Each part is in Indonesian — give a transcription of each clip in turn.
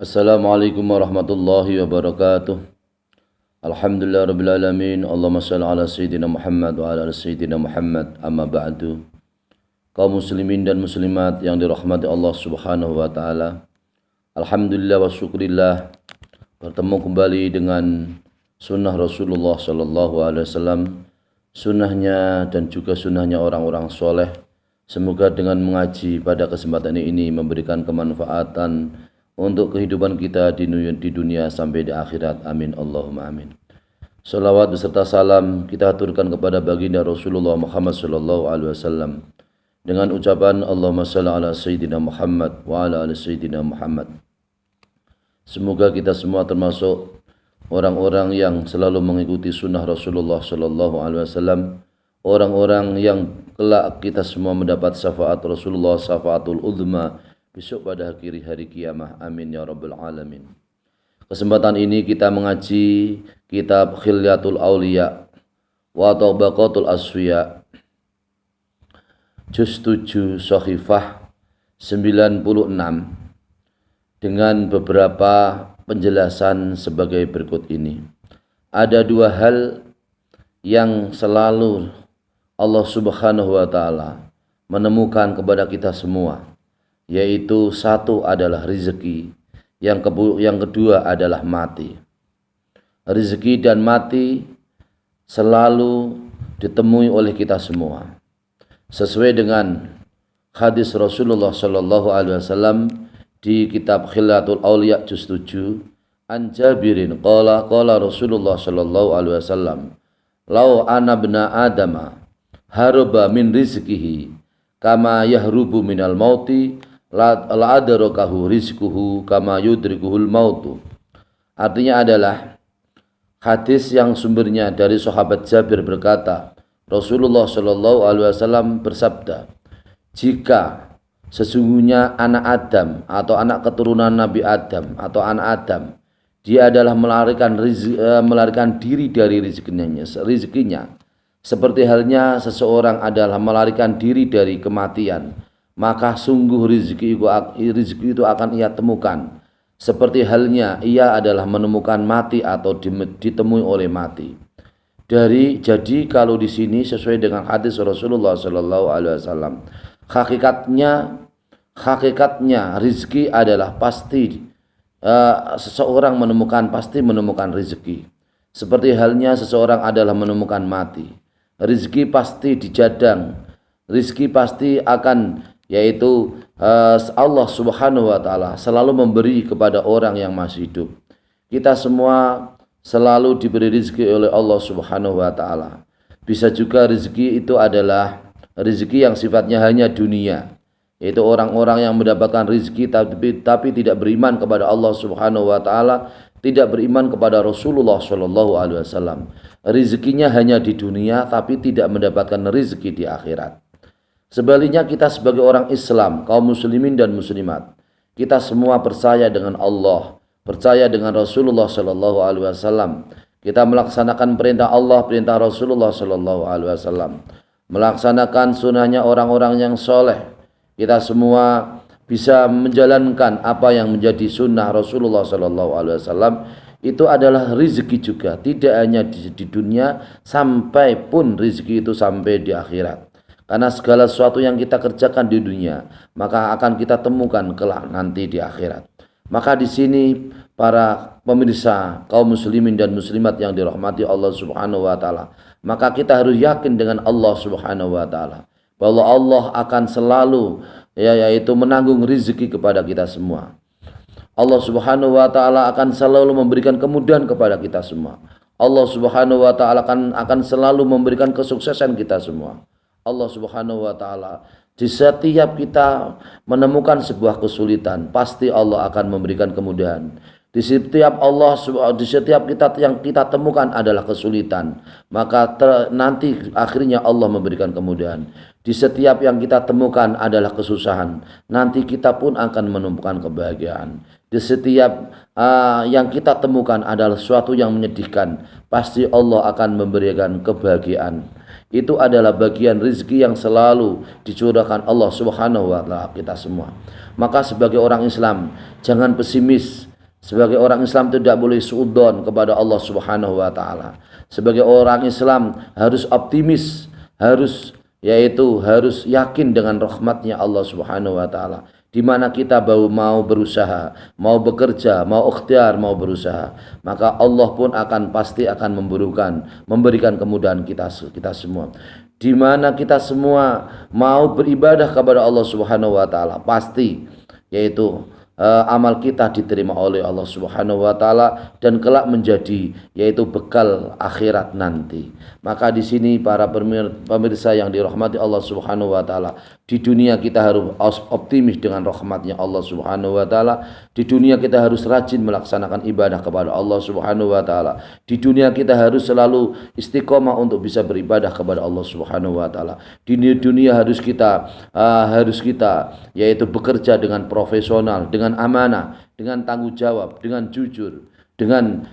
Assalamualaikum warahmatullahi wabarakatuh. Alhamdulillah rabbil alamin. Allahumma shalli ala sayyidina Muhammad wa ala ali sayyidina Muhammad. Amma ba'du. Kaum muslimin dan muslimat yang dirahmati Allah Subhanahu wa taala. Alhamdulillah wa syukurillah bertemu kembali dengan sunnah Rasulullah sallallahu alaihi wasallam, sunnahnya dan juga sunnahnya orang-orang soleh. Semoga dengan mengaji pada kesempatan ini memberikan kemanfaatan untuk kehidupan kita di dunia sampai di akhirat. Amin Allahumma amin. Salawat beserta salam kita aturkan kepada baginda Rasulullah Muhammad sallallahu alaihi wasallam dengan ucapan Allahumma shalli ala sayyidina Muhammad wa ala ali sayyidina Muhammad. Semoga kita semua termasuk orang-orang yang selalu mengikuti sunnah Rasulullah sallallahu alaihi wasallam, orang-orang yang kelak kita semua mendapat syafaat Rasulullah, syafaatul uzma besok pada akhir hari kiamah. Amin ya rabbal alamin. Kesempatan ini kita mengaji kitab Khilyatul Auliya wa Tabaqatul Asfiya, juz 7 Shahifah 96, dengan beberapa penjelasan sebagai berikut ini. Ada dua hal yang selalu Allah Subhanahu wa taala menemukan kepada kita semua, yaitu satu adalah rezeki, yang kedua adalah mati. Rezeki dan mati selalu ditemui oleh kita semua. Sesuai dengan hadis Rasulullah sallallahu alaihi wasallam di kitab Khilyatul Auliya juz 7, an Jabirin qala Rasulullah sallallahu alaihi wasallam, "Lau ana bna Adama haraba min rizqihi kama yahrubu minal mauti la adrakahu rizquhu kama yudrikuhul mautu." Artinya adalah hadis yang sumbernya dari sahabat Jabir berkata, Rasulullah sallallahu alaihi wasallam bersabda, jika sesungguhnya anak Adam atau anak keturunan Nabi Adam atau anak Adam, dia adalah melarikan diri dari rezekinya, seperti halnya seseorang adalah melarikan diri dari kematian, maka sungguh rezeki itu akan ia temukan, seperti halnya ia adalah menemukan mati atau ditemui oleh mati. Jadi kalau di sini sesuai dengan hadis Rasulullah sallallahu alaihi wasallam, hakikatnya rezeki adalah pasti, seseorang pasti menemukan rezeki. Seperti halnya seseorang adalah menemukan mati. Rezeki pasti dijadang, rezeki pasti akan, yaitu Allah Subhanahu wa taala selalu memberi kepada orang yang masih hidup. Kita semua selalu diberi rezeki oleh Allah Subhanahu wa taala. Bisa juga rezeki itu adalah rezeki yang sifatnya hanya dunia, yaitu orang-orang yang mendapatkan rezeki tapi tidak beriman kepada Allah Subhanahu wa taala, tidak beriman kepada Rasulullah sallallahu alaihi wasallam. Rezekinya hanya di dunia tapi tidak mendapatkan rezeki di akhirat. Sebaliknya kita sebagai orang Islam, kaum muslimin dan muslimat, kita semua percaya dengan Allah, percaya dengan Rasulullah sallallahu alaihi wasallam. Kita melaksanakan perintah Allah, perintah Rasulullah sallallahu alaihi wasallam, melaksanakan sunnahnya orang-orang yang soleh. Kita semua bisa menjalankan apa yang menjadi sunnah Rasulullah sallallahu alaihi wasallam. Itu adalah rezeki juga, tidak hanya di dunia, sampai pun rezeki itu sampai di akhirat. Karena segala sesuatu yang kita kerjakan di dunia, maka akan kita temukan kelak nanti di akhirat. Maka di sini para pemirsa kaum muslimin dan muslimat yang dirahmati Allah Subhanahu wa taala, maka kita harus yakin dengan Allah Subhanahu wa taala bahwa Allah akan selalu yaitu menanggung rezeki kepada kita semua. Allah Subhanahu wa taala akan selalu memberikan kemudahan kepada kita semua. Allah Subhanahu wa taala akan selalu memberikan kesuksesan kita semua. Allah Subhanahu wa taala, di setiap kita menemukan sebuah kesulitan, pasti Allah akan memberikan kemudahan. Di setiap kita yang kita temukan adalah kesulitan, maka nanti akhirnya Allah memberikan kemudahan. Di setiap yang kita temukan adalah kesusahan, nanti kita pun akan menemukan kebahagiaan. Di setiap yang kita temukan adalah sesuatu yang menyedihkan, pasti Allah akan memberikan kebahagiaan. Itu adalah bagian rezeki yang selalu dicurahkan Allah Subhanahu wa taala kita semua. Maka sebagai orang Islam, jangan pesimis, Sebagai orang Islam tidak boleh suudzon kepada Allah Subhanahu wa taala. Sebagai orang Islam harus optimis, harus yakin dengan rahmatnya Allah Subhanahu wa taala. Di mana kita mau berusaha, mau bekerja, mau ikhtiar, mau berusaha, maka Allah pun pasti akan memberikan kemudahan kita semua. Di mana kita semua mau beribadah kepada Allah Subhanahu wa taala, pasti yaitu amal kita diterima oleh Allah Subhanahu wa taala dan kelak menjadi yaitu bekal akhirat nanti. Maka di sini para pemirsa yang dirahmati Allah Subhanahu wa taala, di dunia kita harus optimis dengan rahmatnya Allah Subhanahu wa taala. Di dunia kita harus rajin melaksanakan ibadah kepada Allah Subhanahu wa taala. Di dunia kita harus selalu istiqomah untuk bisa beribadah kepada Allah Subhanahu wa taala. Di dunia harus kita yaitu bekerja dengan profesional, dengan amanah, dengan tanggung jawab, dengan jujur, dengan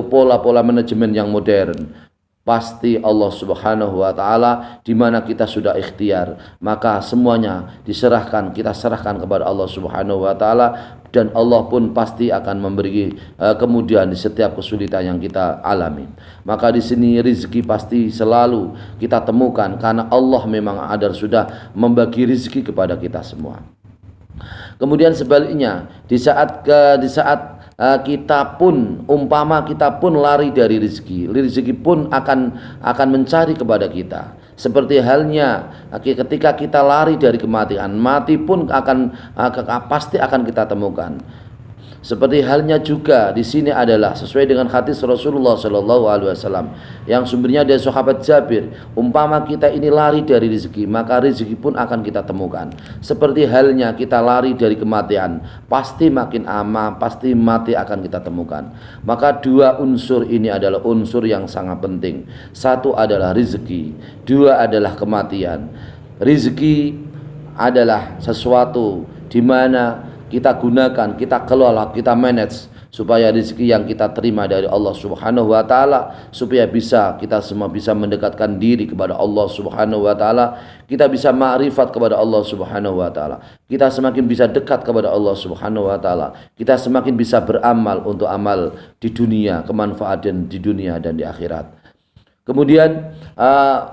pola-pola manajemen yang modern. Pasti Allah Subhanahu wa taala di mana kita sudah ikhtiar, maka semuanya kita serahkan kepada Allah Subhanahu wa taala, dan Allah pun pasti akan memberi kemudahan di setiap kesulitan yang kita alami. Maka di sini rezeki pasti selalu kita temukan karena Allah memang sudah membagi rezeki kepada kita semua. Kemudian sebaliknya, di saat kita pun lari dari rezeki pun akan mencari kepada kita. Seperti halnya ketika kita lari dari kematian, mati pun pasti akan kita temukan. Seperti halnya juga di sini adalah sesuai dengan hadis Rasulullah Shallallahu Alaihi Wasallam yang sumbernya dari sahabat Jabir. Umpama kita ini lari dari rezeki, maka rezeki pun akan kita temukan. Seperti halnya kita lari dari kematian, pasti pasti mati akan kita temukan. Maka dua unsur ini adalah unsur yang sangat penting. Satu adalah rezeki, dua adalah kematian. Rezeki adalah sesuatu di mana kita gunakan, kita kelola, kita manage supaya rezeki yang kita terima dari Allah Subhanahu wa taala supaya kita semua bisa mendekatkan diri kepada Allah Subhanahu wa taala, kita bisa ma'rifat kepada Allah Subhanahu wa taala. Kita semakin bisa dekat kepada Allah Subhanahu wa taala. Kita semakin bisa beramal untuk amal di dunia, kemanfaatan di dunia dan di akhirat. Kemudian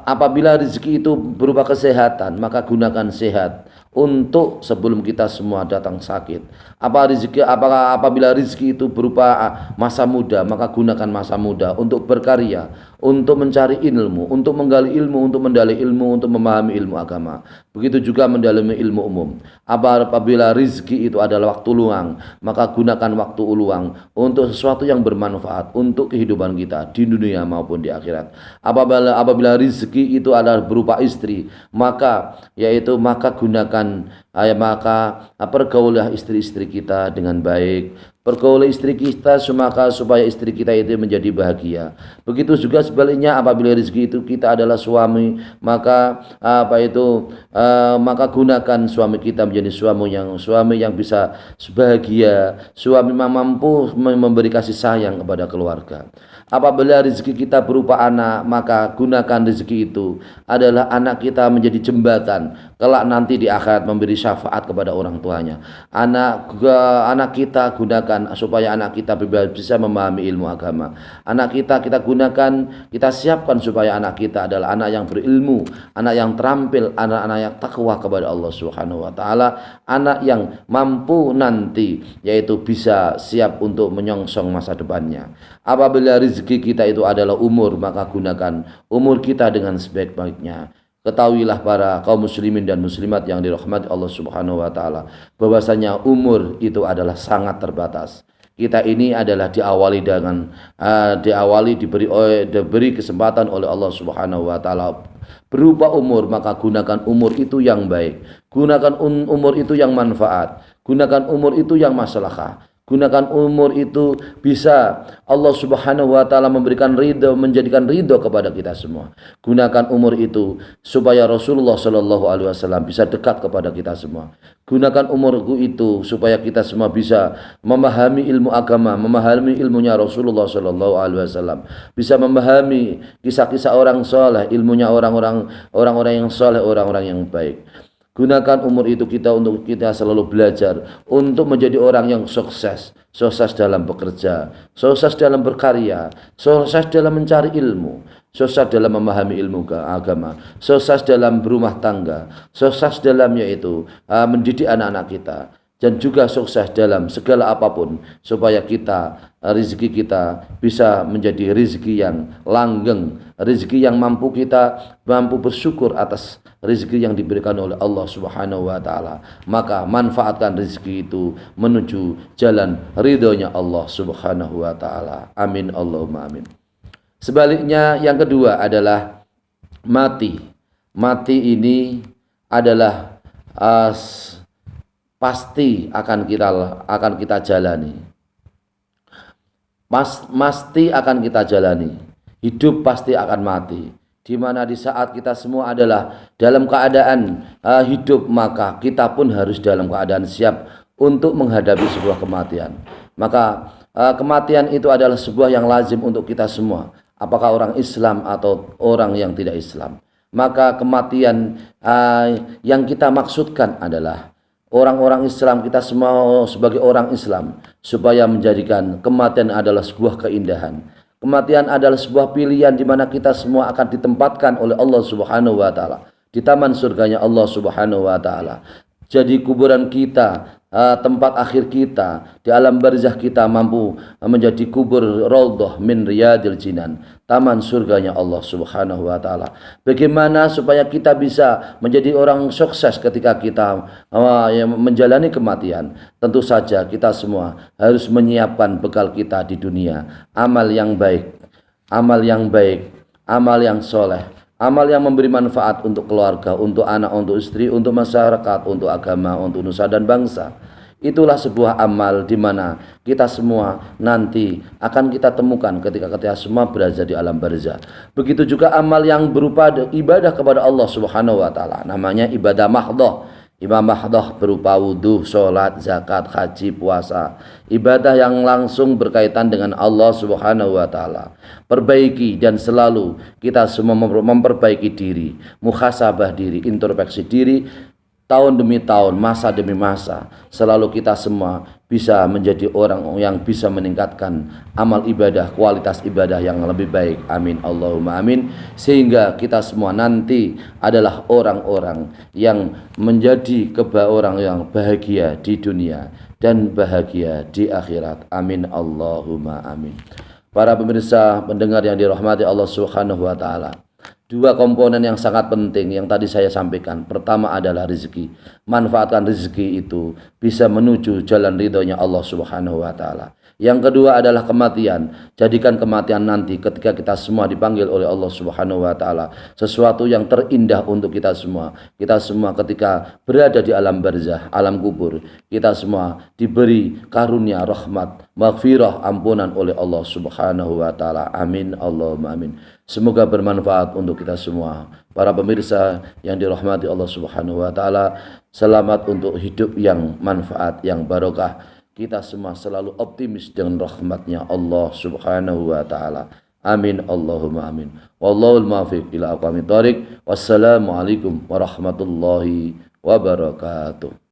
apabila rezeki itu berupa kesehatan, maka gunakan sehat untuk sebelum kita semua datang sakit. Apabila rezeki itu berupa masa muda, maka gunakan masa muda untuk berkarya, untuk mencari ilmu, untuk menggali ilmu, untuk mendalami ilmu, untuk memahami ilmu agama. Begitu juga mendalami ilmu umum. Apabila rezeki itu adalah waktu luang, maka gunakan waktu luang untuk sesuatu yang bermanfaat untuk kehidupan kita di dunia maupun di akhirat. Apabila rezeki itu adalah berupa istri, maka gunakan pergaulah istri-istri kita dengan baik. Pergaulah istri kita supaya istri kita itu menjadi bahagia. Begitu juga sebaliknya, apabila rezeki itu kita adalah suami, maka gunakan suami kita menjadi suami yang bisa bahagia, suami yang mampu memberi kasih sayang kepada keluarga. Apabila rezeki kita berupa anak, maka gunakan rezeki itu adalah anak kita menjadi jembatan kelak nanti di akhirat memberi syafaat kepada orang tuanya. Anak kita gunakan supaya anak kita bisa memahami ilmu agama. Anak kita gunakan, kita siapkan supaya anak kita adalah anak yang berilmu, anak yang terampil, anak-anak yang takwa kepada Allah Subhanahu wa taala, anak yang mampu nanti yaitu bisa siap untuk menyongsong masa depannya. Apabila rezeki kita itu adalah umur, maka gunakan umur kita dengan sebaik-baiknya. Ketahuilah para kaum muslimin dan muslimat yang dirahmati Allah Subhanahu wa taala, bahwasanya umur itu adalah sangat terbatas. Kita ini adalah diberi kesempatan oleh Allah Subhanahu wa taala berupa umur, maka gunakan umur itu yang baik. Gunakan umur itu yang manfaat. Gunakan umur itu yang maslahah. Gunakan umur itu bisa Allah Subhanahu wa taala menjadikan ridho kepada kita semua. Gunakan umur itu supaya Rasulullah Shallallahu alaihi wasallam bisa dekat kepada kita semua. Gunakan umurku itu supaya kita semua bisa memahami ilmu agama, memahami ilmunya Rasulullah Shallallahu alaihi wasallam, bisa memahami kisah-kisah orang soleh, ilmunya orang-orang yang soleh, orang-orang yang baik. Gunakan umur itu kita untuk kita selalu belajar untuk menjadi orang yang sukses. Sukses dalam bekerja, sukses dalam berkarya, sukses dalam mencari ilmu, sukses dalam memahami ilmu agama, sukses dalam berumah tangga, sukses dalam yaitu mendidik anak-anak kita, dan juga sukses dalam segala apapun supaya kita rezeki kita bisa menjadi rezeki yang langgeng, rezeki yang mampu kita mampu bersyukur atas rezeki yang diberikan oleh Allah Subhanahu wa taala. Maka manfaatkan rezeki itu menuju jalan ridhonya Allah Subhanahu wa taala. Amin Allahumma amin. Sebaliknya yang kedua adalah mati. Mati ini adalah pasti akan kita jalani. Pasti akan kita jalani. Hidup pasti akan mati. Di mana di saat kita semua adalah dalam keadaan hidup, maka kita pun harus dalam keadaan siap untuk menghadapi sebuah kematian. Maka kematian itu adalah sebuah yang lazim untuk kita semua, apakah orang Islam atau orang yang tidak Islam. Maka kematian yang kita maksudkan adalah orang-orang Islam, kita semua sebagai orang Islam, supaya menjadikan kematian adalah sebuah keindahan. Kematian adalah sebuah pilihan di mana kita semua akan ditempatkan oleh Allah Subhanahu wa taala di taman surganya Allah Subhanahu wa taala. Jadi kuburan kita, tempat akhir kita di alam barzah kita mampu menjadi kubur raudhah min riyadil jinan, taman surganya Allah Subhanahu wa taala. Bagaimana supaya kita bisa menjadi orang sukses ketika kita menjalani kematian? Tentu saja kita semua harus menyiapkan bekal kita di dunia, amal yang baik, amal yang baik, amal yang soleh, amal yang memberi manfaat untuk keluarga, untuk anak, untuk istri, untuk masyarakat, untuk agama, untuk nusa dan bangsa. Itulah sebuah amal di mana kita semua nanti akan kita temukan ketika semua berada di alam barzah. Begitu juga amal yang berupa ibadah kepada Allah Subhanahu wa taala, namanya ibadah mahdhah. Ibadah mahdhah berupa wudu, sholat, zakat, haji, puasa. Ibadah yang langsung berkaitan dengan Allah Subhanahu wa taala. Perbaiki dan selalu kita semua memperbaiki diri, muhasabah diri, introspeksi diri, tahun demi tahun, masa demi masa. Selalu kita semua bisa menjadi orang yang bisa meningkatkan amal ibadah, kualitas ibadah yang lebih baik. Amin Allahumma amin. Sehingga kita semua nanti adalah orang-orang yang menjadi orang yang bahagia di dunia dan bahagia di akhirat. Amin Allahumma amin. Para pemirsa pendengar yang dirahmati Allah Subhanahu wa taala, dua komponen yang sangat penting yang tadi saya sampaikan. Pertama adalah rezeki. Manfaatkan rezeki itu bisa menuju jalan ridhonya Allah Subhanahu wa taala. Yang kedua adalah kematian. Jadikan kematian nanti ketika kita semua dipanggil oleh Allah Subhanahu wa taala sesuatu yang terindah untuk kita semua. Kita semua ketika berada di alam barzah, alam kubur, kita semua diberi karunia rahmat, maghfirah, ampunan oleh Allah Subhanahu wa taala. Amin Allahumma amin. Semoga bermanfaat untuk kita semua. Para pemirsa yang dirahmati Allah Subhanahu wa taala, selamat untuk hidup yang manfaat, yang barokah. Kita semua selalu optimis dengan rahmatnya Allah Subhanahu wa taala. Amin Allahumma amin. Wallahul muwaffiq ila aqwamit thoriq. Wassalamualaikum warahmatullahi wabarakatuh.